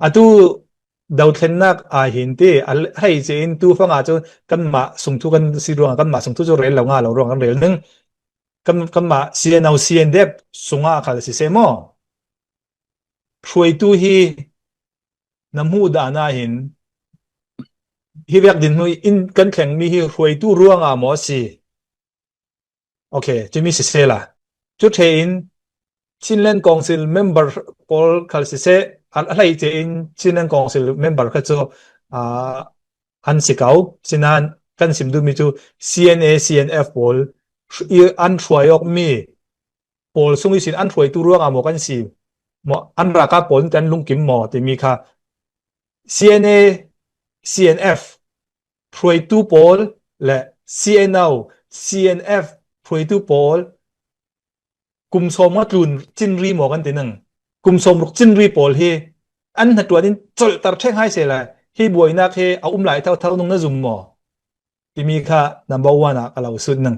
atu daw thlen nak a hin ti hei che in tu fanga chu kan ma sung thu kan si ruang kan ma sung thu chu rel lo nga lo rong kan rel nang kan ma cn au cn dep sunga khal si se mo phroi tu hi namu da na hin hi vek din hui in kan thleng mi hi phroi tu ruang a mo si okay chimi si se la chu the in Chinland Council member Paul Khalsise alai che in Chinland Council member kha chu a an sikau sinan kan simdu mi chu CNA CNF Paul an throyok mi Paul sungi sin an throy tu ruang amo kan si mo an raka Paul tan lungkim mo te mi kha CNA CNF throy tu Paul le CNO CNF throy tu Paul kum som nga tlun chin ri mo kan tinang kum som ruk chin ri pol hi an na tuanin chol tar theng hai se la hi boi na khe a lai thau thau nung na zum mo ti mi kha number 1 a kalau sut nang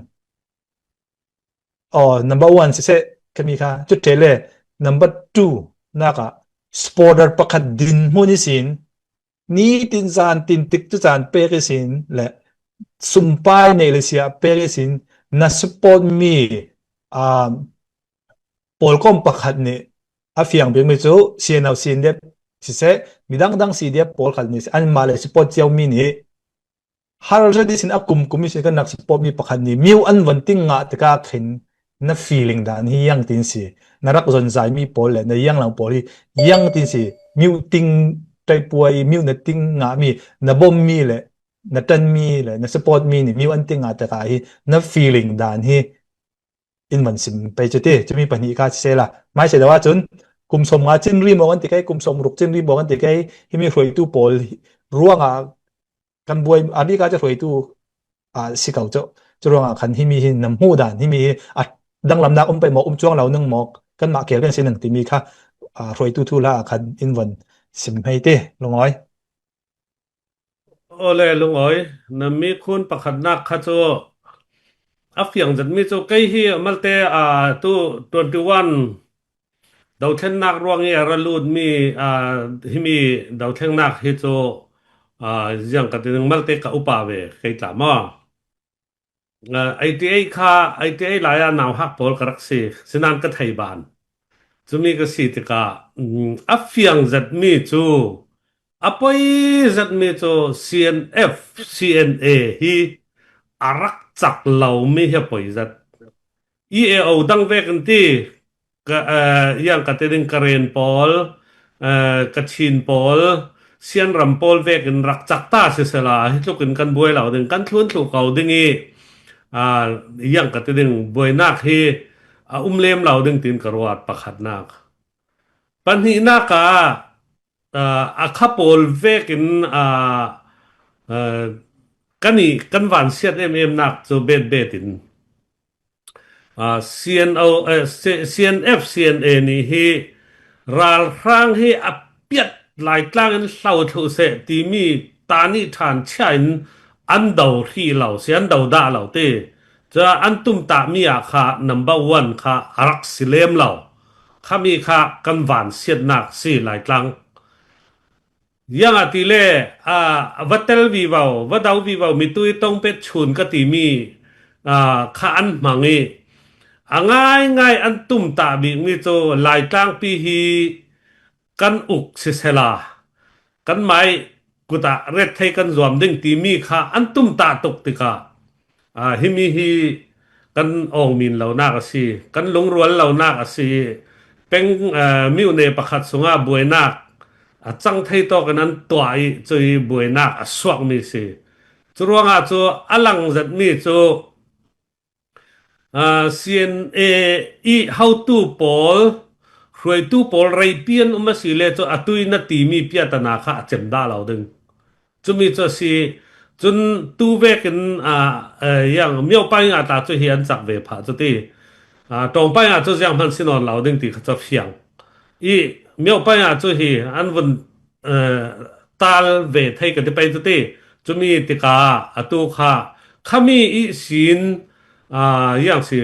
number 1 se se kami kha chu tele number 2 na ka sporter pakhat din mo ni sin ni tin zan tin tik chu chan pe ke sin le sumpai ne le sia pe ke sin na support mi Polkom pakhat ni afiang beng me chu sianau sin de si se midang dang si de pol khat ni an ma le support chiao mi ni har ra di sin akum kumi se kan nak support mi pakhat ni miu an wan ting nga te ka khin na feeling dan hi yang tin si narak zon zai mi pol le na yang lang pol hi yang tin si miu ting tai puai miu na ting nga mi na bom mi le na tan mi le na support mi ni miu an ting nga te ka hi na feeling dan hi in man sim pe chute chumi pani ka sela mai se dawa chun kum som nga chin ri mo kan ti kai kum som ruk chin ri mo kan ti kai himi hroi tu pol ruanga kan buai abi ka cha hroi tu si kau cho ruanga khan himi hin nam hu dan himi a dang lam na pe mo chuang lo nang mo kan ma kel kan sin nang ti mi kha hroi tu thu la khan in wan sim hei te longoi ole lungoi na mi khun pakhat nak kha cho afiang jat mi cho kai hi malte tu 21 dau then nak ruang ya ralut mi hi mi dau then nak hi cho yang ka tin malte ka upa ve kai ta ma ITA kha ITA la ya naw hak pol karak si sinan ka thai ban chumi ka si ti ka afiang jat mi chu apoi zat mi cho CNF CNA hi arak chak lau mi he poi zat EAO dang ve kan ti ka yang ka te ding karen pol ka chin pol sian ram pol ve kan rak chak ta se sela hi tu kan buai lau ding kan thun thu kau ding i yang ka te ding buai nak hi lem lau ding tin karwat pakhat nak pan hi na ka a couple vekin kani kan van siat em nak so betin CNO CNF CNA ni hi ral rang hi apiat lai tlang in lau thu se ti mi tani than chain an dau hi lau se an dau da lau te cha an tum ta mi a kha number 1 kha arak silem lau khami kha kan van siat nak si lai tlang yang atile vatel vivaw vadaw vivaw mitui tong pet chun ka ti mi kha an mangi angai ngai an tum ta bi mi cho lai tlang pi hi kan uk se sela kan mai kuta red thai kan zom ding ti mi kha an tum ta tok tika hi mi hi kan ong min lo na ka si kan lung rual lo na ka si peng miu ne pakhat sunga buenak chang thei to kan an toai chui buenak aswak mi si churuanga chu alang zat mi chu CNA i how to pol roi tu pol rei pian si le chu atui na ti mi pia ta na kha chem da lo ding chumi chu si chun tu vekin yang miao pai ta chu hian chak ve pha chu ti tong pai chu yang man sinon lo ding ti kha chu fiang i miao pai chu hi an vun tal ve thei ka ti pai chu ti chumi ti ka atu kha khami i sin yang si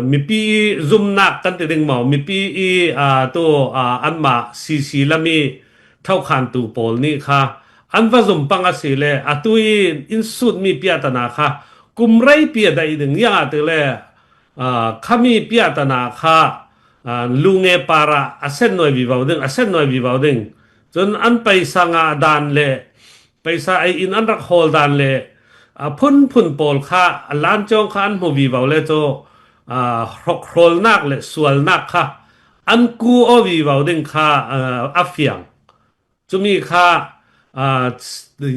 mi pi zoom nak kan te ding mau mi pi i to an ma si lami เท่าขันตูโปลนี่ค่ะอันว่าสมปังอาศิเลอตุยอินสุดมีเปียตนาค่ะกุมไรเปียได้ดึงยังอาติเลขามีเปียตนาค่ะลุงเอปาระอาเซนหน่อยวิบาวดึงอาเซนหน่อยวิบาวดึงจนอันไปสังอาดานเลไปสาไออินอันรักโฮลดานเลพุ่นโปลค่ะล้านจงค่ะอันโมวิบาวเลโจรกโคลนักเลสวลนักค่ะอันกูโอวิบาวดึงค่ะอัฟยัง จะมีค่าอ่า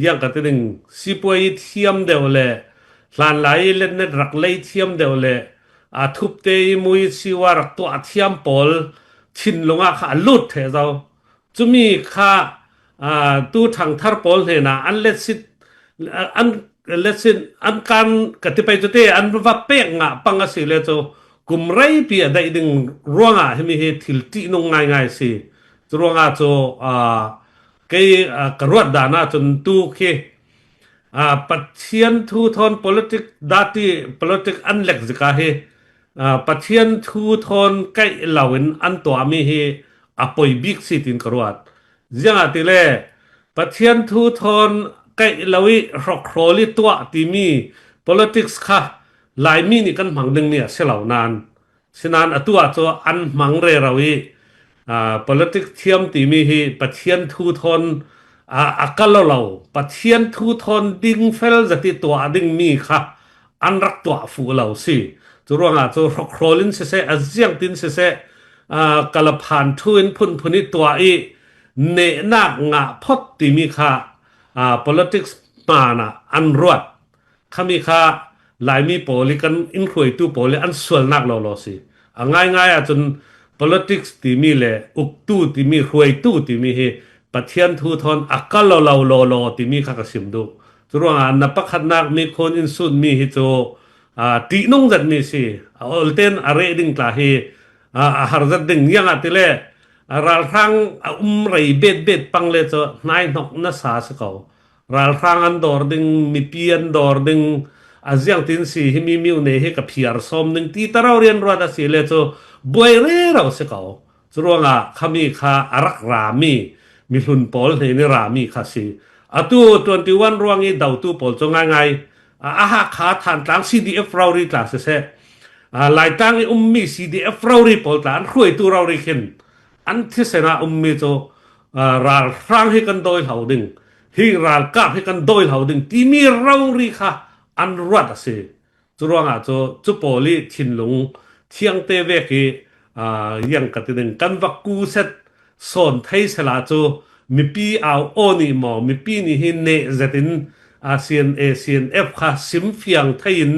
อย่างกันตึงสิป่วยเทียมเดียวเลยหลานไหลเล่นเน็ตรักเลยเทียมเดียวเลยทุบเตยมุยสิวารักตัวเทียมปอลชินลงอ่ะค่ะลุดเถอะเจ้าจะมีค่าตู้ทางทาร์ปอลเนี่ยนะอันเล็ดสิอันเล็ดสิอันการกติไปจุดเตอันว่าเป้งอ่ะปังกสิเลยเจ้ากุมไรเปียได้ดึงร่วงอ่ะให้มีเหตุทิลตีนงง่ายๆสิร่วงอ่ะเจ้าkay karuat dana tentu ke pathian thu thon politic dati politic anlek zika he pathian thu thon kai lawin an to ami he apoi big sitin karuat zanga tile pathian thu thon kai lawi rokroli to timi politics kha lai mi ni kan mangdeng ne selau nan sinan atua cho an mangre rawi politics เทียมตีมีฮีปะเทียนทูทนอักลเราปะเทียนทูทนดิ้งเฟลจะติตัวดิ้งมีค่ะอันรักตัวฟูเราสิจุรวงจุรโครลินเสเสอเจียงตินเสเสกลผ่านทุนพุนิตัวอีเนนักงะพดตีมีค่ะpolitics มานะอันรวดขามีค่ะหลายมีโปลิกันอินคุยตู้โปลิอันส่วนนักเราสิง่ายจน politics ที่มีเลยอุกตู้ที่มีรวยตู้ที่มีเฮปะเทียนทูทอนอักกะโลที่มีข้ากสิมดูจุดว่านับพักนักมีคนอินสุดมีฮิโจตีนุ่งจัดมีสิอัลเทนอะไรดิ่งกลาเฮหาร์จัดดิ่งยังอ่ะทีเล่รัลฟังไรเบ็ดปังเลยโจนายนกนัสสาสเขารัลฟังอันดอร์ดิ่งมีเปียนดอร์ดิ่งอาเซียนตินสีมีมิวเนเฮกับเพียร์สมดิ่งที่ตราเรียนรัวดัสิเลยโจบวยเร่เราเสกเอาจรวงขามีขาอารักรามีมีหุ่นปอลในนี่รามีขาสิตู้21รวงนี้ดาวตู้ปอลจงง่ายหาขาทานตั้ง CDF เรารีกลาเสะหลายตั้งมี CDF เรารีปอลตั้งรวยตู้เรารีเข็นอันที่เสนามีโจราลฟรังให้กันโดยเหาดึงฮีราลกาบให้กันโดยเหาดึงที่มีเรารีค่ะอันรัดสิจรวงจุปอลีชินหลงเที่ยงเตเวกียังกติดกันวักกูเซตสอนไทยสลาโจมีปีเอาโอนี่มอมีปีนี่หินเนเจตินCNF ค่ะสิมเฟียงไทยน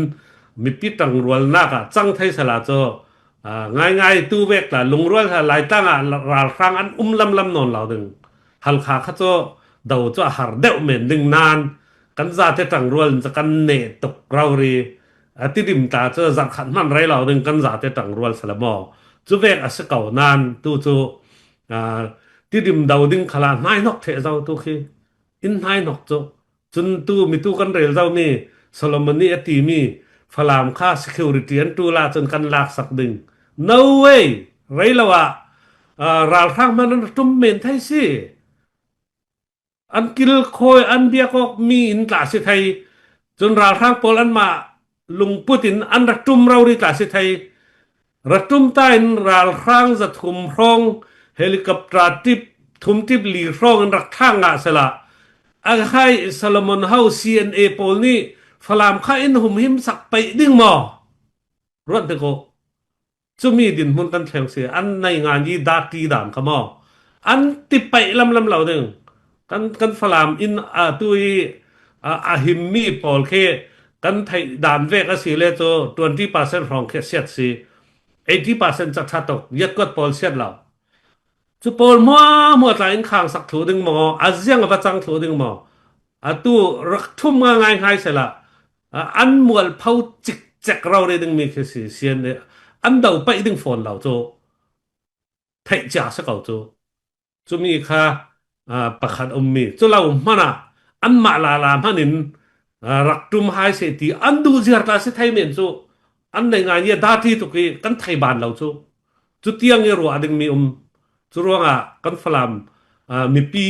มีปีตังรวลนักจังไทยสลาโจง่ายตู้เวกละลงรวลหลายตั้งราครั้งอันลำนอนเหล่าดึงฮัลคาข้าโจเดาโจหาร์เดวเหม็นดึงนานกันจะเทตังรวลจะกันเนตกเรารีที่ดิมตาเจอจักขันมันไรเราดึงกันจะเทตังรวลสละมอจูเวกอาศัยเก่านานตู้จูที่ดิมดาวดึงขลาไม่นกเทเจ้าตู้ขี้อินไม่นกโจจนตู้มีตู้กันเรลเจ้ามีโซโลมอนีตีมีฟลามค่า security อันตู้ลาจนกันลากสักดึง no way ไรละวะราลทางมันตุ้มเมนไทยสิอันกิลโคยอันเบียก็มีอินกลาสิไทยจนราลทางโปลอันมาลุงปูตินอันรักจุมเราดีกลาสิไทยรักจุมใต้ราลทางจะทุ่มร้องเฮลิคอปเตอร์ทิปทุ่มทิปหลีร้องอันรักทางอ่ะสละอาให้ซาลมอนเฮา CNA โปลนี่ฟลามข้าอินหุมหิมสักไปดิ้งมอรถเด็กจะมีดินมุนกันแข่งเสียอันในงานยีดาตีด่านขมออันติไปลำเหล่านึงกันฟลามอินตุยหิมมีปอลเคกันไทยด่านเวกสิเลโจ20%ของเคสเซียดสิ80%จากชาตกยัดกดปอลเซียดเหล่าจุปอลมัวใจอินข้างสักถูดึงมออาเซียงกับจังถูดึงมอตู้รักทุ่มง่ายเสร็จละอันมวลเผาจิกแจกเราได้ดึงมีเคสเซียนเนี่ยอันเดาไปดึงฝนเหล่าโจไทยจ่าสักเอาโจจุมีค่าประคันอมมีจุเรามันอันมาลามันนินรักจุมหายเสียทีอันดูเสียร์ตาเสียไทยเมนโจอันในงานเนี้ยดาที่ตุกีกันไทยบ้านเราโจจุดเตียงเยรัวดึงมีจุรวงกันฟลาม มีปี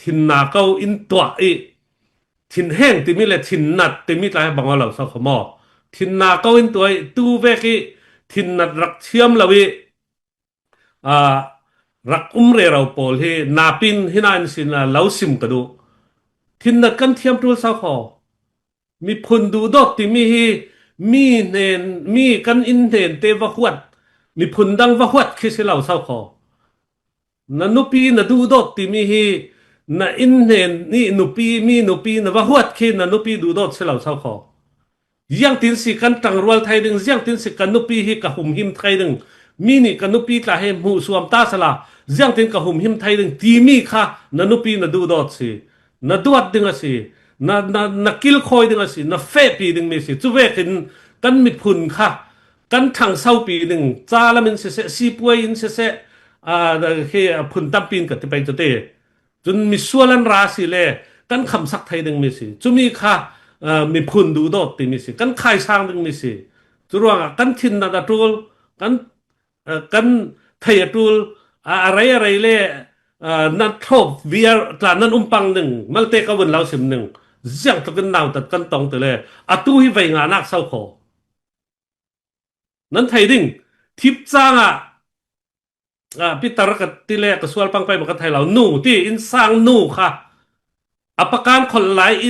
ทินนาเก้าอินตัวทินแห้งติมิเลทินนัดติมิลายบังว่าเราสักขมอทินนาเก้าอินตัวตู้เวกิทินนัดรักเชื่อมลาวิอ่ารักเรเราโปลที่นาปินฮินาอินสินาเลาซิมกระดูทินนัดกันเทียมตัวสักขอมีพุนดูดอติมีฮีมีเนนมีกันอินเนนเตวะขวดมีพุนดังวะขวดคิดสิเราสักขอ na nupi na du dot ti mi hi na in hen ni nupi mi nupi na wa huat khi na nupi du dot se lo sao kho yang tin si kan tang rual thai ding yang tin si kan nupi hi ka hum him thai ding mi ni kan nupi tla he mu suam ta sala yang tin ka hum him thai ding ti mi kha na nupi na du dot si na duat ding si na kil khoi ding si na fe pi ding mi si chu ve kin kan mi phun kha kan thang sau pi ding cha la min se si puai in se khi phun tam pin ka ti pai to te chun mi sualan ra si le kan kham sak thai ding mi si chu mi kha mi phun du dot ti mi si kan khai sang ding mi si chu ruang kan thin na da tul kan kan thai tulอะไรle nan thop via tla nan pang ding malte ka wen lau sim ning jiang to kan naw tat kan tong te le atu hi vai nga nak sau kho nan thai ding thip changa pitar ka tile ka sual pang pai ka thai lau nu ti in sang nu kha apakan khol lai i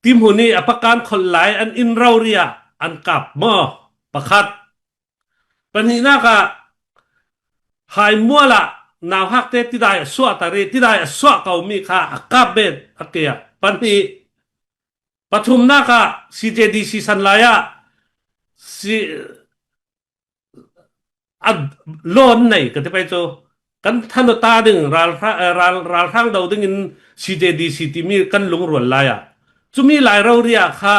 tim huni apakan khol lai an in rauria an kap mo pakhat panina ka hai mua la nào hak te ti dai swa ta re ti dai swa kau mi kha akap bet akia pani pathum na ka CJDC san laya si ad lon nei ka te pai cho kan than ta ding ral thang dau ding in CJDC ti mi kan lung rual laya chumi lai ro ria kha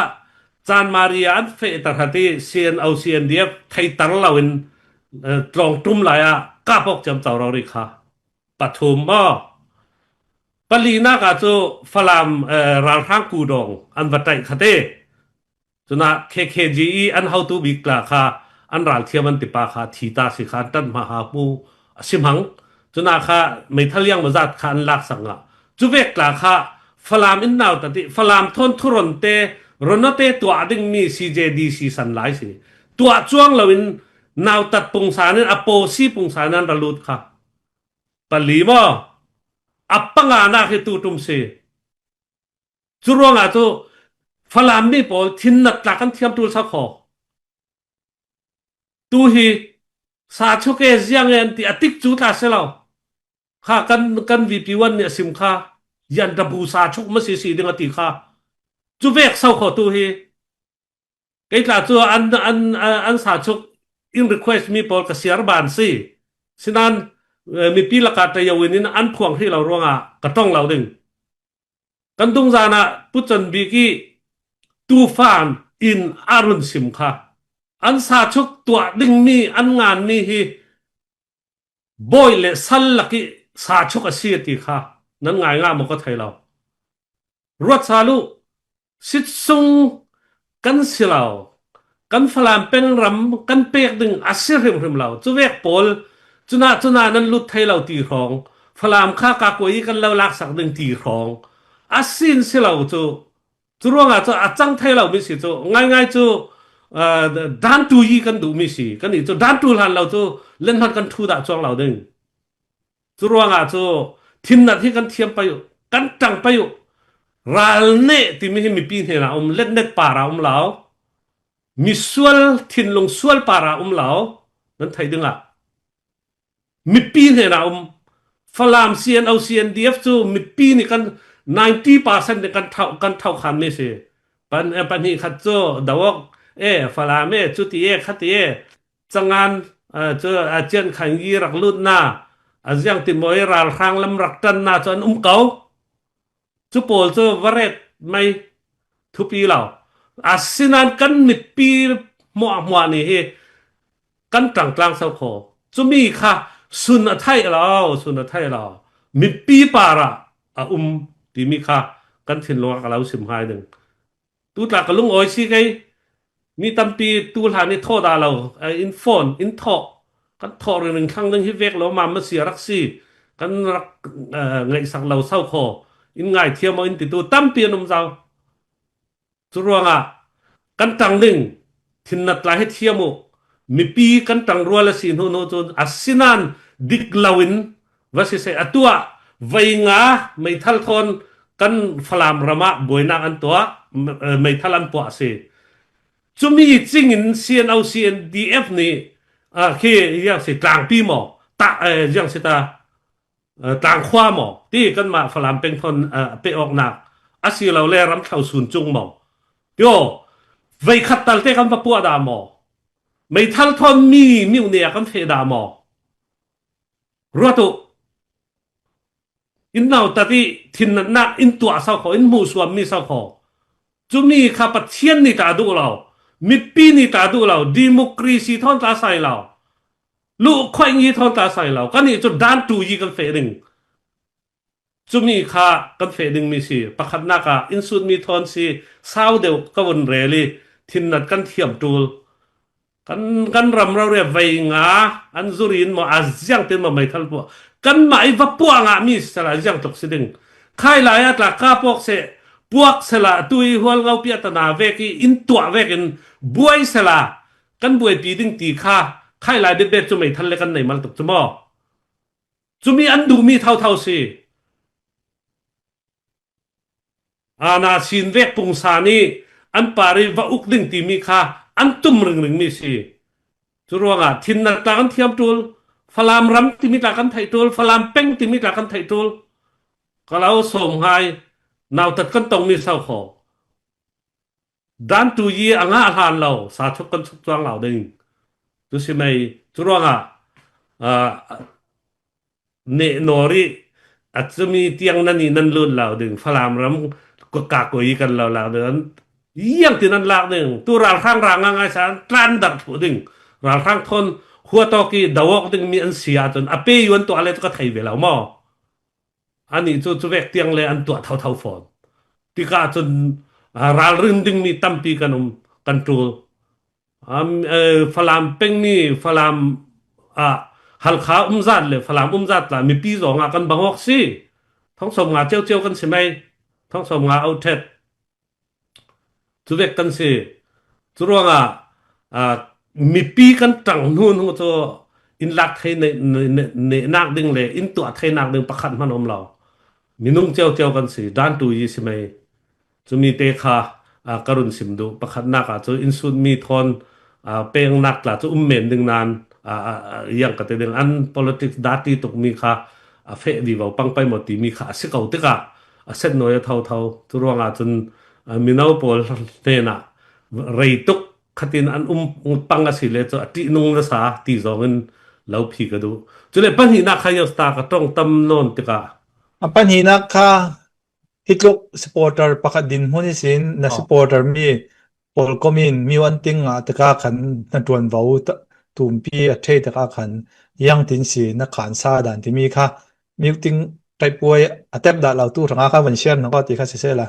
chan maria an fe ta hati cn au cndf thai tar lawin tlong tum laya ka pok cham chaw ro ri kha pathum mo palina ka chu falam ral thang ku dong an batai khate chuna KKGE an how to big la kha an ral thiam an tipa kha thita si khan tan ma ha pu simhang chuna kha mai thaliang mazat khan lak sanga chuwek la kha falam in naw tati falam thon thuron te ronote tua ding mi CJDC san lai si tua chuang lawin naw tat pung sanin apo si pung sanan ralut kha pali mo apanga na ki tu tum se churonga tu falam mi pol thin nat la kan thiam tul sa kho tu hi sa chuke jiang en ti atik chu ta se lo kha kan VP1 ne sim kha yan da bu sa chuk ma si si ding ati kha chu vek sau kho tu hi cái là chu an sa chuk in request mi pol ka siar ban si sinan mi pi la ka ta yawin in an phuang hi lo ronga ka tong lo ding kan tung zana puchan bi ki tufan in arun sim kha an sa chuk tua ding mi an ngan mi hi boy le sal la ki sa chuk a si ti kha nan ngai nga mo ko thai lo ruat sa lu sit sung kan silaw kan falam pen ram kan pek ding asir rim lo chu vek pol chuna nan lut thai lo ti rong falam kha ka koi kan lo lak sak ding ti rong asin silaw chu ruanga chu achang thai lo mi si chu ngai chu dan tu yi kan du mi si kan ni chu dan tu han lo chu len han kan thu da chong lo ding chu ruanga chu thin na thi kan thiam pa yu kan tang pa yu ral ne ti mi pi he na let net para lao mi sual thin long sual para lao nan thai ding a mi pi he na falam cn au cndf chu mi pi ni kan 90% ne kan thau khan me se pan hi khat chu dawok falam chu ti khat changan chu a chen khan gi rak lut na azyang ti moi ral khang lam rak tan na chon kau chu pol chu varet mai thu pi lao asinan kan mit pi mo ni he kan tang tlang sau kho chu mi kha sun a thai lao mit pi para ti mi kha kan thin lo ka lau sim hai ding tu ta ka lung oi si kai mi tam pi tu la ni tho da lo in phone in tho kan thor ring thang ding hi vek lo ma ma sia rak si kan rak ngai sak lo sau kho in ngai thiam mo in ti tu tam pi num zau chu ruanga kan tang ding thin nat la he thiamu mi pi kan tang ruala sin hu no chon asinan dik lawin vasi se atua vainga mai thal thon kan phalam rama boina an to mai thalan po se chumi chingin CNO CNDF ni khi yang se tlang pi mo ta yang se ta tlang khwa mo ti kan ma phalam peng thon pe ok na asi lo le ram thau sun chung mo yo vậy khát tal te kan pa pu da mo mấy thal thon mi miu ne kan phe da mo ruatu in nào ta ti thin na in tua sao kho in mu suam mi sao kho chu mi kha pa thian ni ta du lao mi pi ni ta du lao democracy thon ta sai lao lu khoi ngi thon ta sai lao kan ni chu dan tu yi kan phe ding chu mi kha kan phe ding mi si pakhat na ka in sut mi thon si sao deu ka won reli thin nat kan thiam tul kan ram ra re vai nga an zurin mo azyang ten mo mai thal po kan mai va pu nga mi sala jang tok siding khai la ya ta ka pok se puak sala tui hol ngau pia ta na ve ki in tua ve kin buai sala kan buai pi ding ti kha khai la de be chu mai thal le kan nei mal tok chu mo chu mi an du mi thau thau si ana sin ve pung sa ni an pari va uk ding ti mi kha an tum ring mi si chu ruanga thin na ta kan thiam tul phalam ram ti mi ta kan thai tul phalam peng ti mi ta kan thai tul kalau som hai nào thật kan tong mi sao kho dan tu yi anga han lo sa chok kan chok chang lo ding tu si mai chu ruanga ne nori achumi tiang nani nan lun lo ding phalam ram ko ka ko yi kan lo den yang tin nan lak ding tu ral khang rang nga san tlan dat pu ding ral khang thon khua to ki dawok ding mi an sia ton ape yuan to ale to ka thai ve lo mo ani chu vek tiang le an to thau thau fon ti ka chun ral rin ding mi tampi kanum control phalam peng ni phalam hal kha zat le phalam zat la mi pi zo nga kan bangok si thong som nga cheu cheu kan si mai thong som nga out thet chu vek kan si chu ronga mi pi kan tang nun hu cho in lak thai ne nak ding le in to thai nak ding pakhat man om lo minung cheu cheu kan si dan tu yi si mai chu mi te kha karun sim du pakhat nak chu in sun mi thon peng nak la chu men ding nan yang ka te ding an politics dati tok mi kha fe vi vào pang pai mo ti mi kha se kau te ka set no ya thau thau chu ronga chun minau pol te na rei tuk khatin an panga si le cho ati nung na sa ti zongin lau phi ka du chule pan hi na khayo sta ka tong tam non te ka apan hina ka hitlok supporter pakat din hunisin na supporter mi pol komin mi wan ting nga taka khan na tuan vau tumpi a the taka khan yang tin si na khan sa dan ti mi kha mi ting tai puai atep da lau tu ranga ka wan sian na ko ti kha se la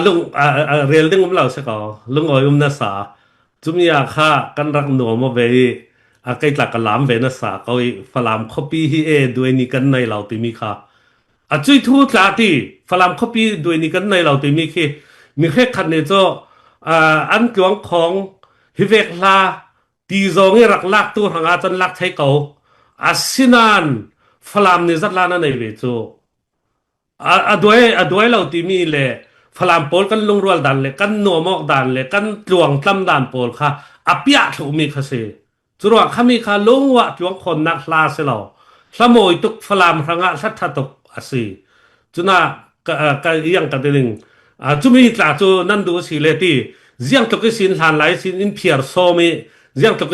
lung real ding lau se ka lung oi na sa chumi ya kha kan rak no mo ve kai tla ka lam ve na sa ko falam copy hi e duai ni kan nai lau ti mi kha chui thu tla ti falam copy duai ni kan nai lau ti mi khi mi khe khat ne cho an tuang khong hi vek la ti zong e rak lak tu hanga chan lak thai ko asinan falam ni zat la na nei ve chu duai lau ti mi le phalam pol kan lung rual dan le kan no mok dan le kan tluang tlam dan pol kha apia thu mi kha se churwa khami kha longwa chuang khon nak hla se lo hlamoi tuk phalam ranga thatha tok asi chuna ka yang ka deling chumi tla chu nan du si le ti jiang tok sin hlan lai sin in phiar so mi jiang tok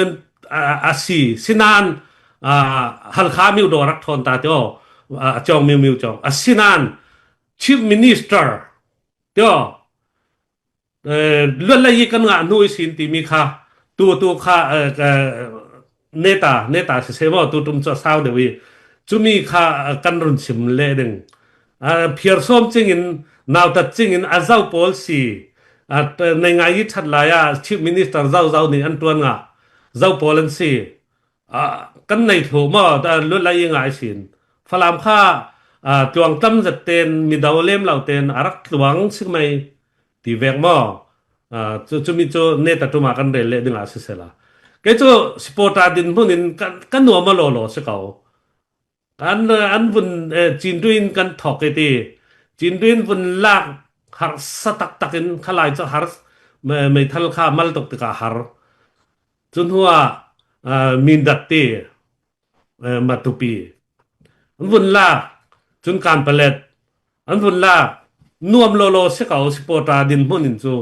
asi sinan hal kha mi do rak thon ta to chong mi chong asinan chief minister yo luân lai kan nga nuôi sin ti mi kha tu kha neta se mo tu tum cho sao de wi chu mi kha kan run sim le ding phiar som ching in naw ta ching in azau pol si nei ngai yi that la ya chief minister zau ni an tuan nga zau polan si kan nei thu mo ta lut la ing ai sin phalam kha tuang tam zat ten mi daw lem lau ten arak tuang sik mai ti vek mo chu mi chu ne ta tu ma kan re le ding a se la cái chỗ sporta din hunin kan nuam ma lo lo se kau an vun chin duin kan thok ke ti chin duin vun lak har satak takin khalai cho har mai thal kha mal tok ta har chun huwa min dat ti matupi an vun la chun kan palet an vun la nuam lo lo se kau sporta din hunin chu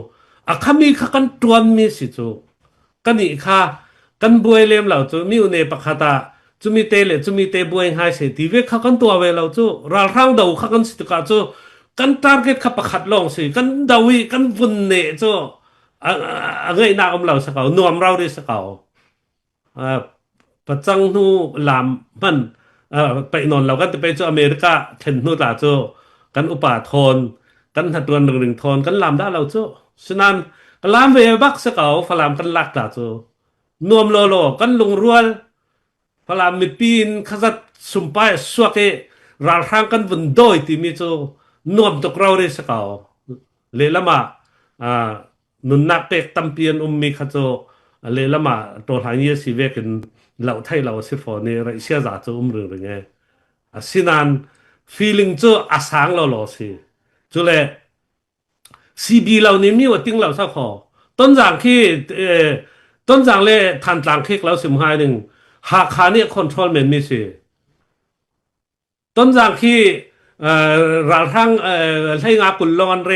khami kha kan tuan mi si chu kan ni kha kan buai lem lau chu mi ne pakhata chumi te le chumi te buai hai se ti ve kha kan tua ve lau chu ral rang dau kha kan sit ka chu kan target kha pakhat long si kan dawi kan vun ne chu ngai na om lau sa ka nuam rau ri sa ka pachang nu lam manไปนอนเราก็จะไปที่อเมริกาเทนนู่นล่ะจูกันอุปาทนกันหัดตัวหนึ่งทนกันลามได้เราจูฉะนั้นกันลามเวบักสเกาฝรั่งกันลักล่ะจูนวมโลโลกันลงรัวฝรั่งมีปีนขจัดสุมไปสวกเอรัลฮังกันวุ่นโดยที่มีจูนวมตกเราเรสเกาเลละมานุนนักเป็กตัมเปียนมีขจูเลละมาตัวทางเยสิเวกันเราไทยเราสิฟอนี่ไรเสียจากจูเรื่องไงสินัน feeling จูอาสังเราหล่อสิจูเลยซีบีเรานี่มีว่าติ้งเราสักขอต้นจากที่ต้นจากเลยทันจางเค้กเราสิมหายหนึ่งหากขานี่คอนโทรลเมนมีสิต้นจากที่รัฐทั้งให้งากุลลอนเร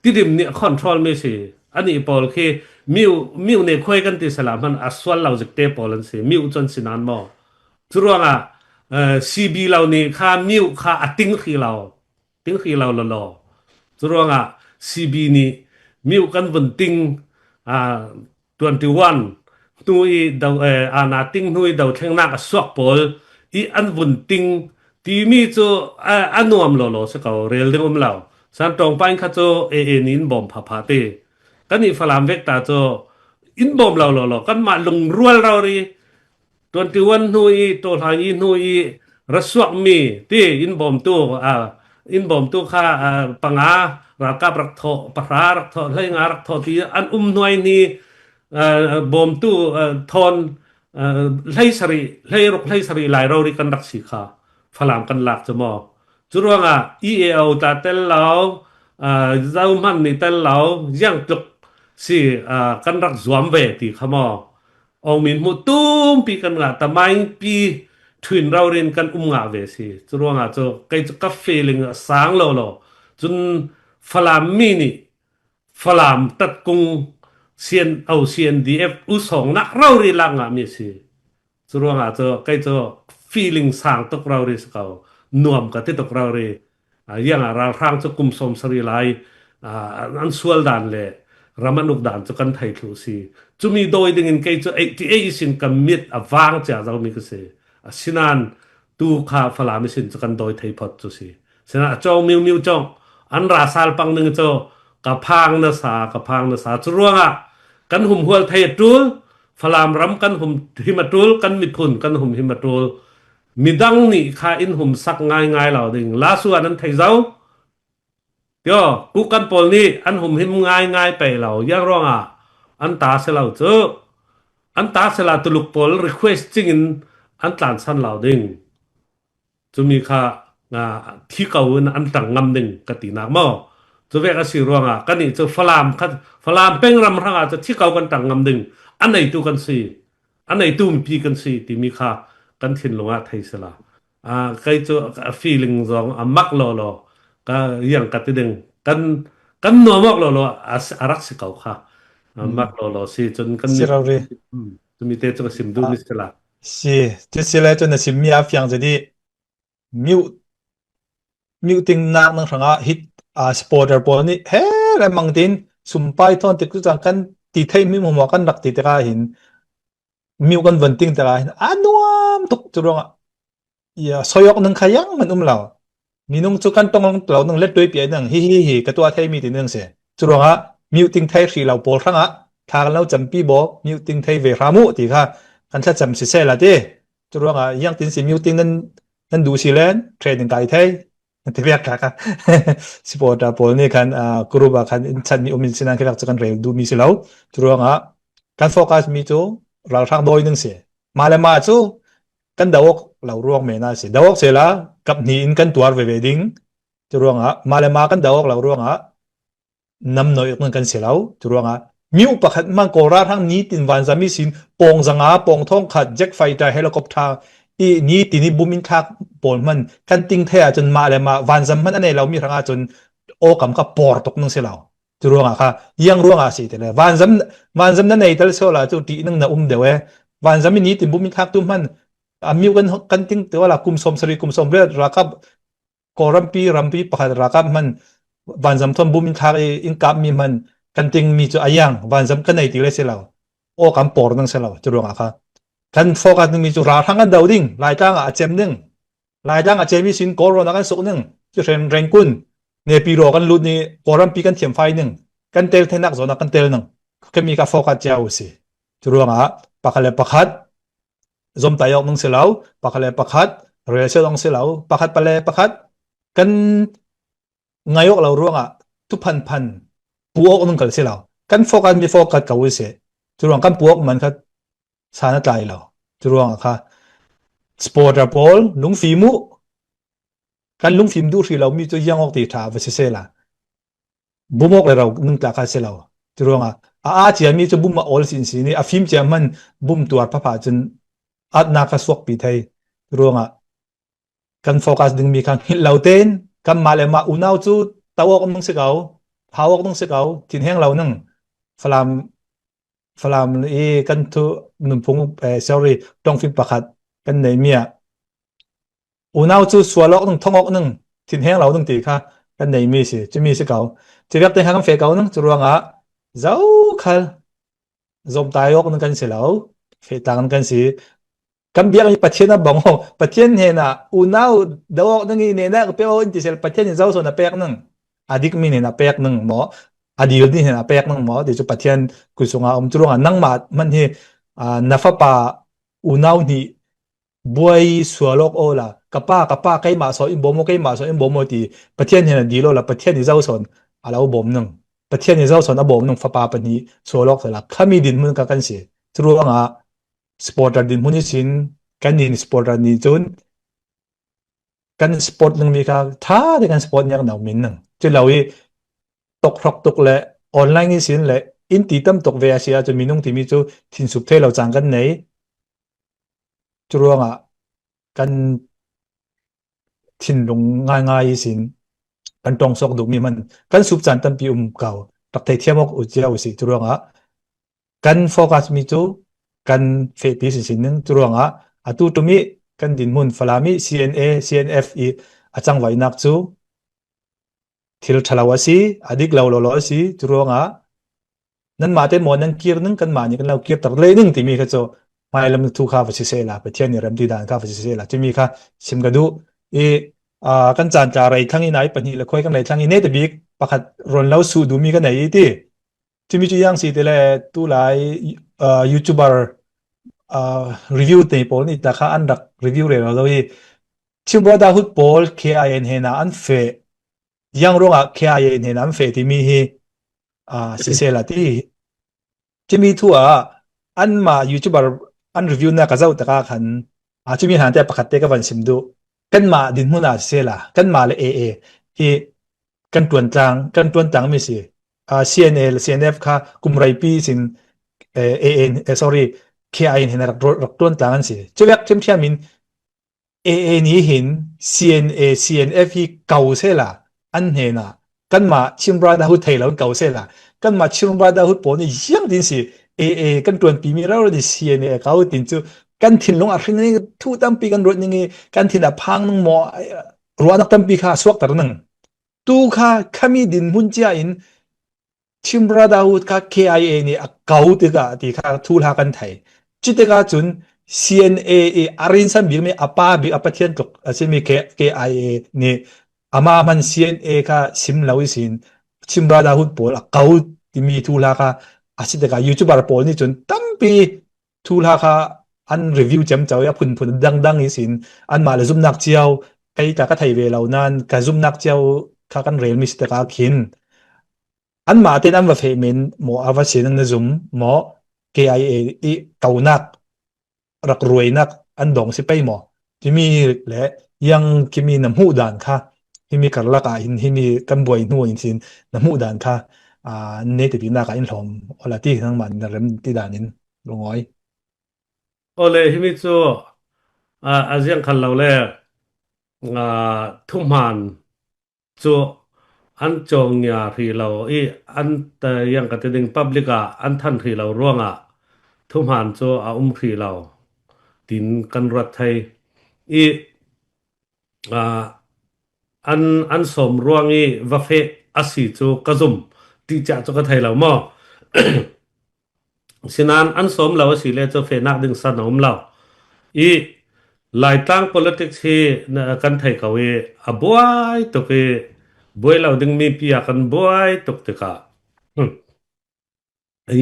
ที่ดิมเนี่ยคอนโทรลมีสิอันนี้พอคือมิวเนี่ยคุยกันที่สลามันอัศวรเราจะเตะบอลสิมิวจนสินานมอจุดว่าซีบีเรานี่ค่ามิวค่าติ้งคือเราติ้งคือเราหล่อจุดว่าซีบีนี่มิวกันวันติ้ง21นุยดาวนาติ้งนุยดาวเทงนักสวกบอลอีอันวันติ้งที่มีจูอันนวมหล่อสักเอาเรียลเรื่องเราสันตรงไปข้าจูนินบอมพาเตกันนี่ฝรั่งเวกตาโจอินบอมเรากันมาลงรัวเราดิ21นุยตัวทางอินนุยรัสวกมีที่อินบอมตัวอินบอมตัวข้าปังอารักกับรักทอปรารักทอให้งารักทอที่อันหน่วยนี้บอมตัวทอนให้สรีให้รกให้สรีหลายเราดิกันรักสีขาฝรั่งกันหลักจะมอจุดว่าEAO ตาเตลเราเจ้ามันนี่เตลเรายังจุกสิกันรักสวมเวทีขมอองมินมุตุ้มปีกันงาแต่ไม่ปีถึงเราเรียนกันงาเวสิจุดว่าจะใกล้จะกับ feeling สางเราจนฝรั่งมินี่ฝรั่งตัดกุงเซียนเอาเซียนดีเอฟอุสองนักเราเรียนลังมีสิจุดว่าจะใกล้จะ feeling สางตกเราเรียสเก่านวมกับที่ตกเราเรียยังเราทางจะกุมสมสรีไลอันสวลดันเลยรามันอุกดานจะกันไทยทุสีจุมีโดยดึงเงินเกยจะที่สินกำมิดวางจากเรามีก็เสียสินันตูข้าฝรั่งมิสินจะกันโดยไทยพอดจุสีสินะจงมิวจงอันราซาลปังหนึ่งโจกับพังนาสาจุรวงกันหุ่มหัวไทยจูลฝรั่งรำกันหุ่มหิมะจูลกันมิพุนกันหุ่มหิมะจูลมีดังนี่ข้าอินหุ่มสักง่ายเหล่าดึงลาส่วนนั้นไทยเจ้าเดี๋ยวกูกันปอลนี่อันหุ่มหิมง่ายไปเหล่ายังร้องอันตาเสเหล่าเจออันตาเสเหล่าตุลุกปอล request จริงอันตานสันเหล่าดึงจะมีข้าที่เก่าอันต่างงำดึงกตินักมั่วจะเวกสิร้องกันนี่จะฝรั่งเป็นรำรังจะที่เก่ากันต่างงำดึงอันไหนตู้กันสิอันไหนตู้มีปีกันสิที่มีข้ากันทิ้งลงไทยเสละใครจะ feeling สองมักหล่อก็ยังกัดดึงกันนัวมักหล่ออารักสิเก่าค่ะมักหล่อสิจนกันสิเราเรจะมีเตะจะสิมดูมิสละสิที่สิแล้วจนสิมีอาฟยังจะดีมิวติ้งนักนั่งสังฮิตสปอร์ตบอลนี่เฮ้ยมังดินสุมไปทอนติดกุจังกันตีไทยมิวมัวกันรักติดกาหินมิวกันวันติ้งตกาหินนัวมตุกจุดว่าอย่าสยกนังขยังมันเรามีนุ่งจุกันตรงเราหนึ่งเล็ดด้วยเปียหนึ่งฮิกระตัวไทยมีตีหนึ่งเสียจุดว่ามิวติ้งไทยสีเราโปรทั้ง ทางเราจำปีบอกมิวติ้งไทยเวรามุตีค่ะกันถ้าจำสิเซละเด้จุดว่ายังตินสิมิวติ้งนั้นดูสิเลนเทรนนิ่งไกไทยที่เรียกค่ะสปอร์ตบอลนี่กันกรุ๊ปกันฉันมีอุมิสินันคิดว่าจะกันเร็วดูมีสิแล้วจุดว่าการโฟกัสมีจูเราทางโดยนึงเสียมาเลยมาจูกันดาวกเราร่วงเมน่าสิดาวกเสียละกับนี่อินกันตัวเวดิ้งจุดว่ามาเลยมากันดาวกเราร่วงนำหน่อยนึงกันเสียแล้วจุดว่ามิวประคัดมันโกราทั้งนี้ตินวันจะมีสินปงจังอาปงทองขัดเจ็คไฟเตอร์เฮลิคอปเตอร์อีนี้ตินี่บุมินทักปนมันกันติงเทียจนมาเลยมาวันจะมันอันนี้เรามีทางอาจนโอคำกับปอร์ตกนึงเสียแล้วจุดว่าค่ะยังร่วงอาสิเตเลยวันจำนั้นในตลอดโซลาจุดที่นึงนะเดี๋ยววันจะมีนี้ตินบุมินทักตุ้มมันมิวกันติงตัวละคุมสมสรีคุมสมเลือดรักกับกอรัมปีประคัดรักกับมันวันจำทนบุมินทักอินกับมีมันกันติงมีจุดอย่างวันจำกันในที่เลเสียแล้วโอ้คำปอร์นึงเสียแล้วจุดว่าค่ะกันโฟกัสนึงมีจุดราทั้งกันดาวดิ้งลายจ้างอาเจมนึงลายจ้างอาเจมีสินโกโรนักันสุกนึงจุดเรนกุนเนี่ยปีโรกันลุดนี่กอรัมปีกันเทียมไฟนึงกันเตลเทนักโซนักกันเตลนึงก็มีการโฟกัสเจ้าสิจุดว่าปักเลปักฮัดซอมตายออกนึงเสียแล้วปักเลปักฮัดเรียเซลงเสียแล้วปักฮัดปะเลปักฮัดกันไงออกเราร่วงทุกพันปูออกนึงกันเสียแล้วกันโฟกัสมีโฟกัสกับวิเศษจุดว่ากันปูออกมันก็สานใจเราจุดว่าค่ะสปอร์ตบอลลุงฟิมูกันลุงฟิมดูที่เรามีตัวยังออกตีท่าวิเศษละบุมออกเลยเรานึงตากันเสียแล้วจุดว่าเจียมีจะบุมมาออลสินนี่ฟิมเจียมันบุมตัวพระพาจนอัดนักสวกปีไทยจุดว่ากันโฟกัสดึงมีครั้งเราเต้นกันมาเลยมาอุณาวจูตาวอกนึงสิเขาพาวอกนึงสิเขาทิ้งแห้งเรานึงฟลามกันทุหนุ่มพงsorry ต้องฟิปประคัดกันในเมียอุณาวจูสวลอกนึงท้องอกนึงทิ้งแห้งเรานึงตีค่ะกันในมีสิจะมีสิเขาจะแบบเต้นหางเฟกเขานึงจะรวงเจ้าคัลจมตายอกนึงกันสิแล้วเฟตังกันสิกันเบียร์ปัจเจนะบังโฮปัจเจนเฮนะอุณาวดาวนึงอีเนี่ยนะก็เป็นอินทิเซลปัจเจนเจ้าส่วนนับเปกนึงอดีกมีเนี่ยนับเปกนึงหมออดีตนี่เห็นนับเปกนึงหมอเดี๋ยวจะปัจเจนกุศลจุลงนั่งมามันเฮนัฟปาอุณาวนี่บวยสวลกโอละกับป้าใครมาสอนอินโบโมใครมาสอนอินโบโมตีปัจเจนเห็นดีโลละปัจเจนนี่เจ้าส่วนอะไรอุโบมนึงปัจเจนนี่เจ้าส่วนอุโบมนึงฟ้าปาปนี้สวลกสลักข้ามีดินมึงกันสิจุลงสปอร์ตดินมุนิสินกันดินสปอร์ตดินจนกันสปอร์ตนึงมีค่ะท่าในกันสปอร์ตยังหนาวมินนึงจนเราตกรกตกเลยออนไลน์นี่สินเลยอินตีตั้มตกเวียเสียจนมีนุ่งที่มีจูทินสุดเทเราจังกันไหนจุลงกันทินลงง่ายๆสินกันตรงสอกดุมีมันกันสุบจันตั้มปีเก่าตักไทยเทียมอกอุจเจ้าสิจุลงกันโฟกัสมีจูกันเฟปีสินนึงจุลงตัวตุมีกันดินมุนฟลามี CNA CNF อีอาจังไว้นักจูทิลทลาวสีอดีกเราลอสีจุลงนั้นมาเต้นหมอนั้นเกียร์นึงกันมานี่กันเราเกียร์ตักเลยนึงที่มีก็จะไม่ลำทุกข้าวฟิเศษละไปเที่ยวนี่รำดีด่านข้าวฟิเศษละจะมีค่ะชิมกันดูกันจานจาอะไรทั้งนี้ไหนปนีละค่อยกันไหนทั้งนี้เนี่ยแต่บิ๊กประคัดรอนแล้วสู้ดูมีกันไหนที่จะมีจุดยังสิแต่ละตู้หลายยูทูบเบอร์รีวิวในโพลนี่แต่ข้าอันดักรีวิวเลยเราเลยชิมว่าดาวฟุตบอล KIN เห็นอันเฟยังรู้อ่ะ KIN เห็นอันเฟที่มีสิเซละที่จะมีทั่วอันมายูทูบเบอร์อันรีวิวนะก็จะอุตะกันจะมีหางแต่ประคัดเตะกับวันสิมดูกันมาดินมุนาเซละกันมาเลยเอกันตวนจังไม่สิ CNL CNF ค่ะกุมไรปีสินAN sorry KIN เห็นรักตวนจังกันสิจะเรียกเช่นเช่นมิน AA นี้เห็น CNA CNF ที่เก่าเสียละอันเห็นกันมาชิมบราดาหุไทยแล้วเก่าเสียละกันมาชิมบราดาหุปนนี่ยังดินสิ AA กันตวนปีมีเราเลย CNA เขาดินจูกันถิ่นลงอะไรนี่ทุกตั้งปีกันรถนี่กันถิ่นพังนึงหมอรัวนักตั้งปีค่ะสวกตระนึงตู้ค่ะขมีดินมุนเจียอินชิมบราดาหุค่ะ KIA นี่เก่าติกาที่ค่ะทุลากันไทยจิตกาจุน CNA อารินสัมบิลมีอปาเทียนตกสิ่งมี KIA นี่อามามัน CNA ค่ะซิมลาวิสินชิมบราดาหุปอลเก่าที่มีทุลาค่ะ อาศิเดกา YouTuber ปอลนี่จนตั้งปีทูลาคาอันรีวิวจำเจ้าอย่าพุ่นดังๆนี่สินอันมาเลยซุ่มนักเจียวไอ้กะไทยเวลานั้นกะซุ่มนักเจียวข้ากันเรียนมิสเตกาคินอันมาเต็นอันว่าเฟมินหมออาวาเชนนซุ่มหมอ KIA อีเก่านักรักรวยนักอันดองสิไปหมอที่มีและยังที่มีน้ำหูด่านค่ะที่มีกระลักอินที่มีกันบวยนัวอินสินน้ำหูด่านค่ะอ่าเนติปีนากับอินหอมอลาที่ทั้งมันนั่นเริ่มที่ด่านนี้ลงอ้อยโอเลยที่มิจูอาเซียนคันเราแลอ่าทุ่มหันจูอันจงยาที่เราอันแต่ยังกระติงพับลิกาอันท่านที่เราร่วงทุ่มหันจูที่เราตินกันรัฐไทยอีอ่าอันอันสมร่วงว่าเฟอสิจูกระซุมที่จะจูกระไทยเราหม้อ ฉะนั้นอันสมเราสิเลจะเฟนักดึงสนมเราอีหลายตั้ง politics ที่กันไทยเขาบวยตกบวยเราดึงมีพิยากันบวยตกตะกะ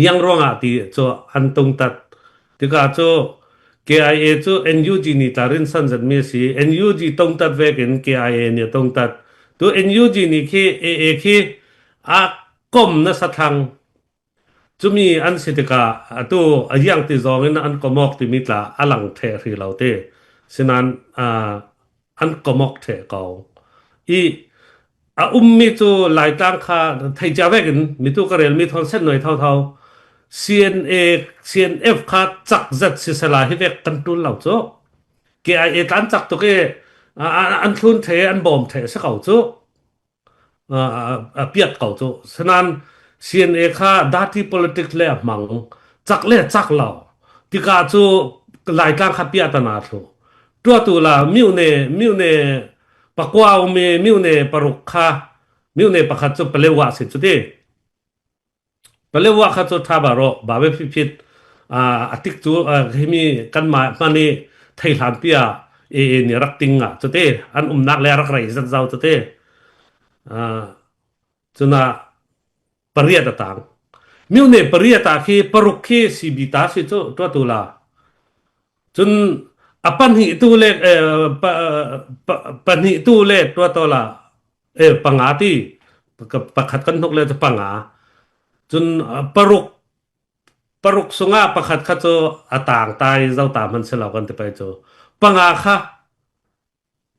ยังรองที่จะอันตรงตัดตะกะจะ KIA จะ NUG นี่ตารินสันจัดมีสิ NUG ตรงตัดเวกิน KIA เนี่ยตรงตัดตัว NUG นี่คือคือกรมนะสัทธัง จุมีอันสิทธิกาตัวยังที่จองอันก็มอกที่มิตรอลังเทรีเราเตฉะนั้นอันก็มอกเทเขาอีมีตัวหลายตั้งค่าไทยจะเวกินมีตัวกระเรียนมีทอนเส้นหน่อยเท่า CNA CNF ค่าจักจัดสิสลายให้เวกกันตุนเหล่าโจ้ KIA ตันจักตัวเกอันทุนเทอันบอมเทสักเขาโจ้ เปียดเขาจูฉะนั้นเซียนเอค่าดาที่ politics เล่มังจักเล่จักเหล่าที่กาจูหลายการขับเปียดนาทูตัวละมิวเนปักว่ามิวเนปรุกค่ามิวเนปักขัดจูเปลวะสิจุดเดเปลวะขัดจูท่าบารอบาเวพิอติกจูที่มีกันมานี่ไทยหลานเปียเนี่ยรักติงจุดเดอันนักเล่รักไรสักเจ้าจุดเดจุน่า pariya datang miune pariya ta khi parukhi sibita si to tula chun apan hi tu le pan hi tu le to tola pangati pakhat kan nok le panga chun paruk sunga pakhat kha cho atang tai zau ta man se law kan te pai cho panga kha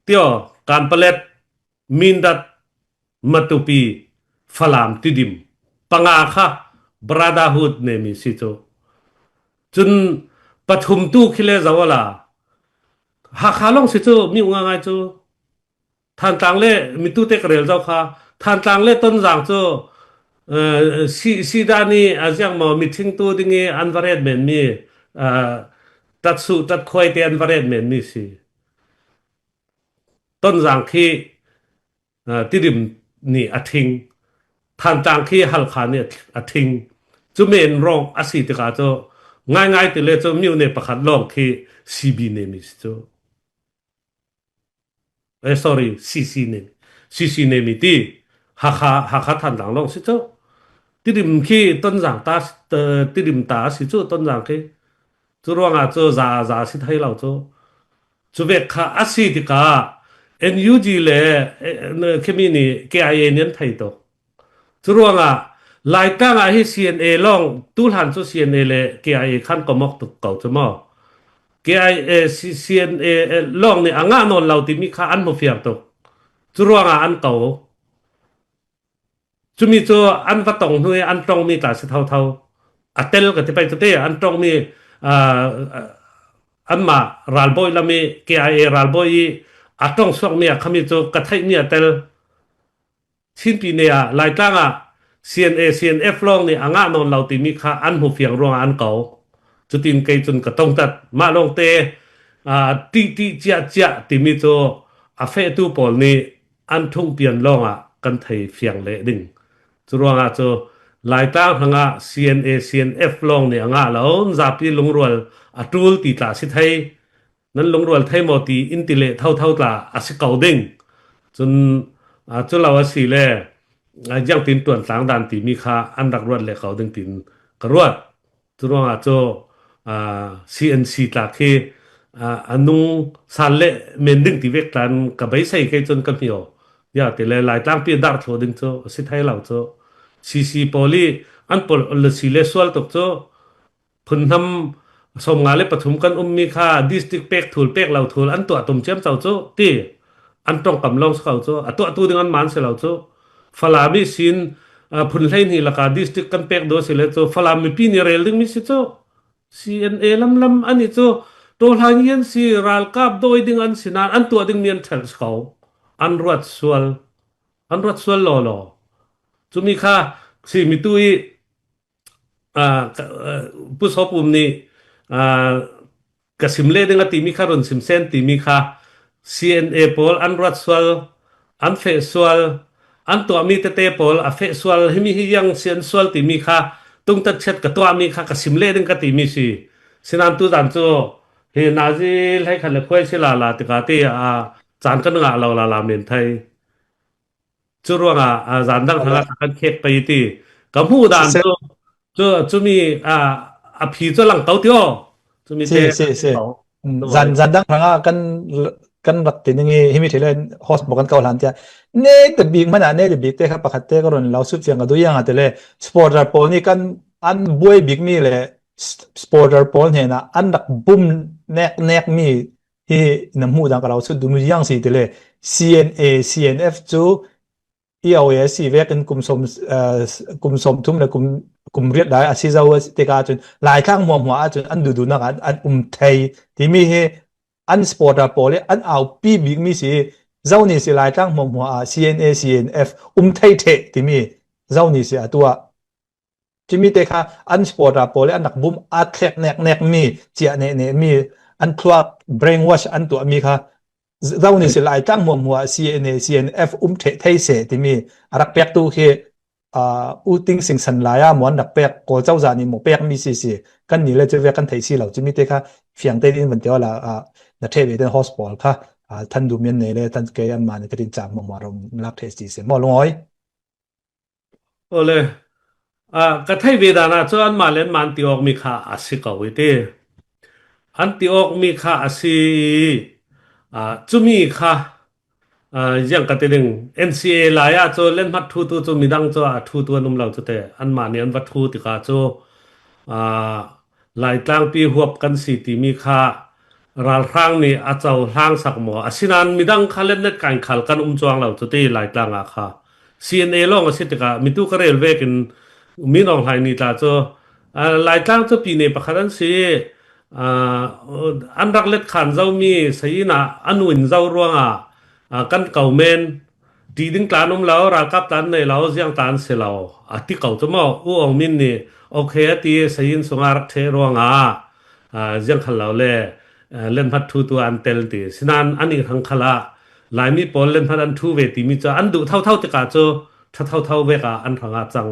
tio kan palet mindat matupi falam tidim panga kha brotherhood ne mi si cho chun pathum tu khile zawala ha khalong si cho mi unga ngai cho than tang le mi tu te krel zaw kha than tang le ton jang cho si dani azyang mo meeting tu dingi environment mi tat khoi te environment mi si ton jang khi tidim ni athing than tang khi hal kha ni athing chu men rong asi te ka cho ngai te le cho miu ne pakhat long khi CB ne mi cho sorry CC ne mi ti ha kha than tang long si cho tidim khi ton jang ta tidim ta si cho ton jang khi chu rong cho za si thai lao cho chu ve kha asi ti ka NUG le khemi ni KIA nen thai to chu rongหลายตั้งให้ CNA ล่องตู้หันสู่ CNA เลย KIA ขั้นก็มอกตุกเก่าจะมั้ง KIA CNA ล่องเนี่ยงานนนเราที่มีค่าอันมาเฟียงตุกจุรวงอันเก่าจุมีตัวอันวัดตรงด้วยอันตรงมีแต่สิเท่าอัตเตลกับที่ไปตัวเตะอันตรงมีอันมารัลบอยละมี KIA รัลบอยอันตรงส่วนเนี่ยเขามีตัวกระไทยเนี่ยเตลชิ้นปีเนี่ยหลายตั้งCNF ลองนี่อ่างนนเราตีมีค่าอันหูเฟียงรวงอันเก่าจุดตีนเกยจนกระต้องตัดมาลงเตตีเจียตีมีตัวเฟตูปอลนี่อันทุ่งเปลี่ยนลองกันไทยเฟียงเละดึงจุรวงจะหลายตั้งทางCNF ลองนี่อ่างเราจับที่ลงรัวตูลตีตาสิไทยนั้นลงรัวไทยหมดตีอินติเลเท่าตาสิเก่าดึงจนเราสิเล่ยังตินต่วนสางดานตีมีค่าอันดักรวดเลยเขาดึงติน กรวดจุรวงอาโจCNC ตาเคอันนุงสันเล่เมนดึงตีเวกตันกับใบใส่เคจนกันเหี่ยวอย่าแต่เลยหลายตั้งเปียดาร์โถดึงโจสิไทยเหล่าโจซีโพลีอันปอลสิเลสวลตกโจพุนทำสมงานเล่ปฐมกันมีค่าดิสติกเป็กถูลเป็กเหล่าถูลอันตัวตุ่มเชื่อมเจ้าโจตีอันตรงกำลองสเขาโจตัวดึงอันมันเสเหล่าโจฟลามิสินพุนเล่นี่ละกาดิสติกกันเป็กโดสิเลโจฟลามิปีนี่เรลดึงมิสิโจ CNA ลำอันนี้โจตัวหางยันสิรัลกับโดยดึงอันสินานอันตัวดึงเนียนเทลสเขาอันรัดสวลหล่อจุมีค่าสิมิตุยอ่าผู้สอบปุ่มนี้อ่ากสิมเล่ดึงอติมีค่ารอนสิมเซนติมีค่า CNA โพลอันรัดสวลอันเฟสวลอันตัวมีเตโพลอันเฟสวลให้มีให้ยังเซียนสวลติมีค่าตุงตัดเช็ดกับตัวมีค่ากสิมเล่ดึงกติมีสิสินันตุจันโจเฮนาจิให้ขันเล็กไว้สิลาติกาตีจานกันงะเราเมนไทย จุรวงจานดังทางการเค้กไปตีกับผู้ด่านจะมีผีจะหลังเต้าเตี้ยวจะมีเตะ si เขาตัวเลย zan dang ranga kan rat tin ngi himi thile host bokan ka lan tia ne the big mana ne the big te kha pakhat te karon lau su chiang adu yang atele sporter pol ni kan an boy big mi le sporter pol he na an dak bum nek mi hi na mu dang ka lau su du nu yang si tele CNA CNF chu EOS ve kan kum som thum le kum riat dai a si zaw te ka chun lai khang mo chun an du na an thei ti mi he an sporter pole an au pi big mi si zaw ni si lai khang mo a CNA CNF thei the ti mi zaw ni si atua ti mi te kha an sporter pole an nak bum a thlek nek mi chia ne mi an thwa brainwash an tu mi kha zaw ni si lai khang mo CNA CNF thei se ti mi arak pek tu he ting sing san laya mon dak pek ko chau za ni mo pek mi si kan ni le che ve kan thei si lo chimi te kha fiang te din ban te la na the ve den hospital kha than du men ne le tan ke an man ka tin cham mo rom lak the si se mo loi โอ้เลยกระไทยเวดานาจอันมาเล่นมันติออกมีค่าอาศิกเอาไว้เตอันติออกมีค่าอาศิจุมีค่ายังกระติดึง NCA หลายโจเล่นมัดทูตัวโจมีดังโจทูตัวนุ่มเราโจแต่อันมาเนี่ยอันวัดทูติกาโจหลายกลางปีหวบกันสีติมีค่ารัลร่างนี่อาเจ้าร่างสักหมอสินันมีดังคาเล่นเน็ตการขัลกันจวงเราโจที่หลายกลางอาคา CNA ลองสิติกามีตู้กระเรลเวกินมีน้องไทยนี่ตาโจหลายกลางโจปีนี้ประคันสิอันรักเล็ดขันเจ้ามีสายน่ะอันวินเจ้าร่วงกันเก่าเมนดีดึงกลานุ่มแล้วรากับตันในเราเสียงตันเสียเราที่เก่าจะมาอู้องมินนี่โอเคที่สยินสงารักเทรวงเสียงขันเราเล่เล่นพัดทูตัวอันเตลตีสินันอันนี้ทั้งขละหลายมีปนเล่นพัดอันทูเวทีมีจะอันดูเท่าจะกาโจเท่าเวกาอันทางอาจัง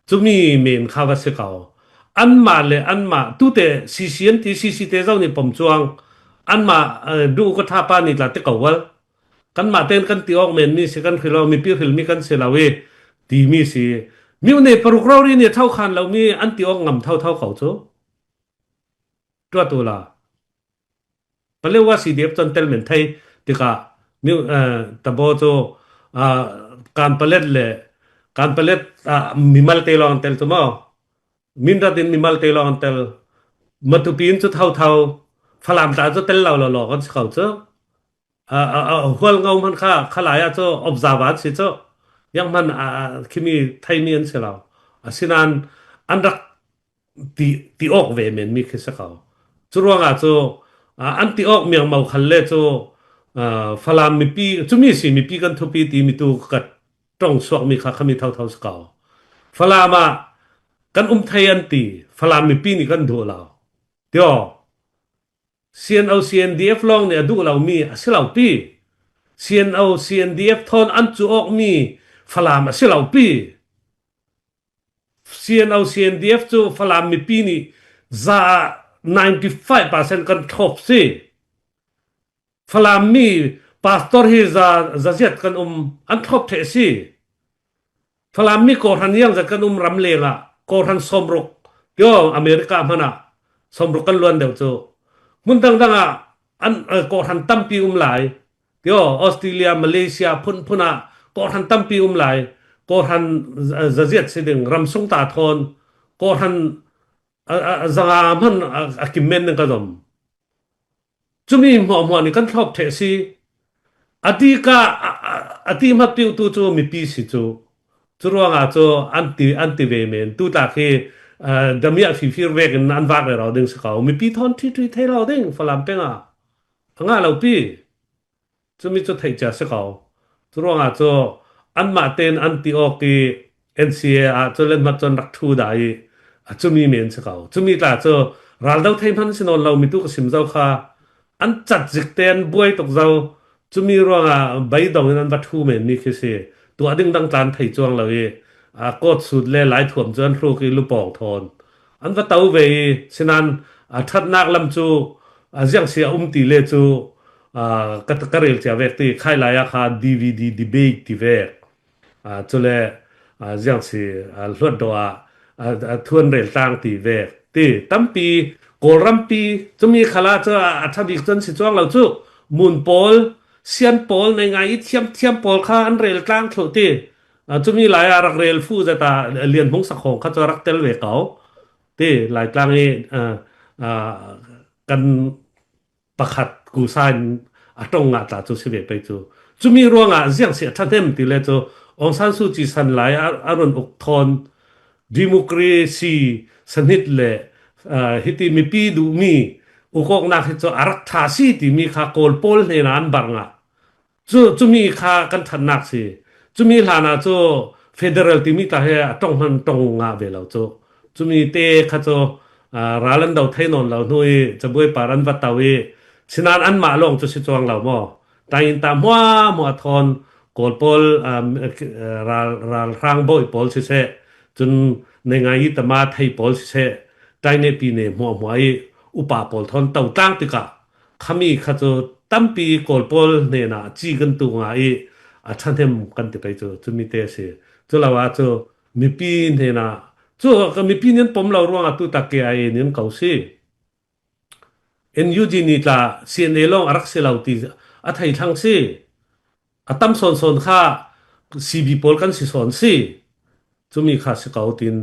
จะมีเมนข้าวเสียเก่าอันมาเลยอันมาตู้เตซีเตเจ้านี่ผมจวงอันมาดูก็ท่าป้านี่ละที่เก่าวัลกันมาเต้นกันตีออกเมนนี่สิกันคือเรามีพิลมีกันเสลาเวตีมีสิมีวันนี้ปรุกเราเนี่ยเท่าคันเรามีอันตีออกงำเท่าเขาโจตัวละเปเรียกว่าสีเดียบจนเตลเหมือนไทยติกามีตะโบโจการเปล็ดเลยการเปล็ดมีมัลเตลอนเตลตัวมั้งมินรัดินมีมัลเตลอนเตลมาตุปีนจุดเท่าฝรั่งตาจุดเตลเรากันเขาเจอหัวเงามันข้าหลายเจ้า observe สิเจ้ายังมันคิมีไทยมีอันเสียเราสินันอันรักตีออกเวเมนมีคือสักเขาจุดว่างเจ้าอันตีออกเมียงเมาคันเล่เจ้าฝรั่งมีปีจุมีสิมีปีกันทุปีตีมีตัวกัดตรงสวกมีข้ามีเท่าสักเขาฝรั่งมากันไทยอันตีฝรั่งมีปีนี่กันดูเราเดี๋ยว CNDF ลองเนี่ยดูเรามีสิเราปี CNDF ทอนอันจูออกมีฝรั่งสิเราปี CNDF จูฝรั่งมีปีนี่จะ95%กันทบสิฝรั่งมีพาสตอร์ที่จะเจ็ดกันอันทบเทสิฝรั่งมีโกรันยังจะกันรำเลงก่อรันสมรก เดี๋ยวอเมริกามันอ่ะสมรุกันล้วนเดี๋ยวจูมุนตั้งอ่ะอันก่อทันตั้มปีหลายเดี๋ยวออสเตรเลียมาเลเซียพุ่นอ่ะก่อทันตั้มปีหลายก่อทันจะเจียดสิดึงรำสงตาทอนก่อทันจังอามันกิมเมนนึงก็ดมจุมีหมอนี่กันชอบเทสีอดีก็อดีมาติวตูจูมีปีสิจูจูรัวงาจูอันติเวเมนตูตาเคดมีอฟิฟิรเวกันอันวากเลยเราดึงสกาวมีปีทอนที่เทเราดึงฝรั่งเป็นอ่ะงาเราปีจูมีจูไทยจ้าสกาวจูรัวงาจูอันมาเตนอันติโอกีเอ็นซีเอจูเล่นมาจนรักทูได้จูมีเมนสกาวจูมีตาจูรัลดาวไทยพันสินนเรามีตุกสิมเจ้าค่ะอันจัดจิกเตนบวยตกเจ้า จุมีรวงใบดองนั้นวัตถุเหมือนนี่คือสิตัวดึงดังจานไทยจวงเลยก็สุดเลยหลายถ่วมจนครูกิลุปองทอนอันว่าเต้าเวฉะนั้นทัดนักลำจูยังเสียตีเลจูกระเริลจะเวกตีใครหลายอาคาดีวีดีดีเบตทีเวกจุเลยังเสียลวดดัวทวนเรลต่างตีเวกตีตั้มปีโกรัมปีจะมีขลาจะอัฐบิกจนสิจวงเราจูมุนโปล เซียนโปลในไงเทียมโปลข้าอันเรลกลางสุดที่จะมีหลายอารักเรลฟูจะตาเรียนพงศกของเขาจะรักเตลเวกเขาที่หลายกลางนี้อ่ากันประคัดกูซานตรงตาจูสิเวไปจูจะมีรวงเสียงเสียท่านเต็มตีเลยจูองซานซูจีสันหลายอารมณ์อกทนดิโมคราซีสนิทเลยฮิติมีปีดูมีอุกอกนักที่จะอารักทาสีที่มีข้าโกลโปลในนั้นบางอ่ะ จะมีค่ากันทันนักสิจะมีฐานะจะเฟเดอรัลที่มีแต่ให้ต้องมันตรงงาเวลาจะมีเตะข้าจะร้านเราไทยนนเราหน่วยจะบุยปารันวัตเตวีฉะนั้นอันมาลงจะสิจวงเราหม้อแต่ยินตามว่ามัวทอนกอลปอลราร่างบ่อยปอลสิเสจนในไงยิตมาไทยปอลสิเสใจในปีนี้มัวอุปาปอลทอนเต่าตั้งติกะ ขมีข้าจะตั้มปีกอลปอลเนี่ยนะจีกันตัวไงฉันเห็นกันที่ไปจะมีเตะเสียจะเราว่าจะมีปีเนี่ยนะจะก็มีปีนี้ผมเราร่วงตุตะเกียเนี่ยเขาสิเอ็นยูจีนี่ละเสียนเอลองรักเสียเราตีไทยทั้งสิตั้มสอนข้าซีบีปอลกันสิสอนสิจะมีข้าสเกาติน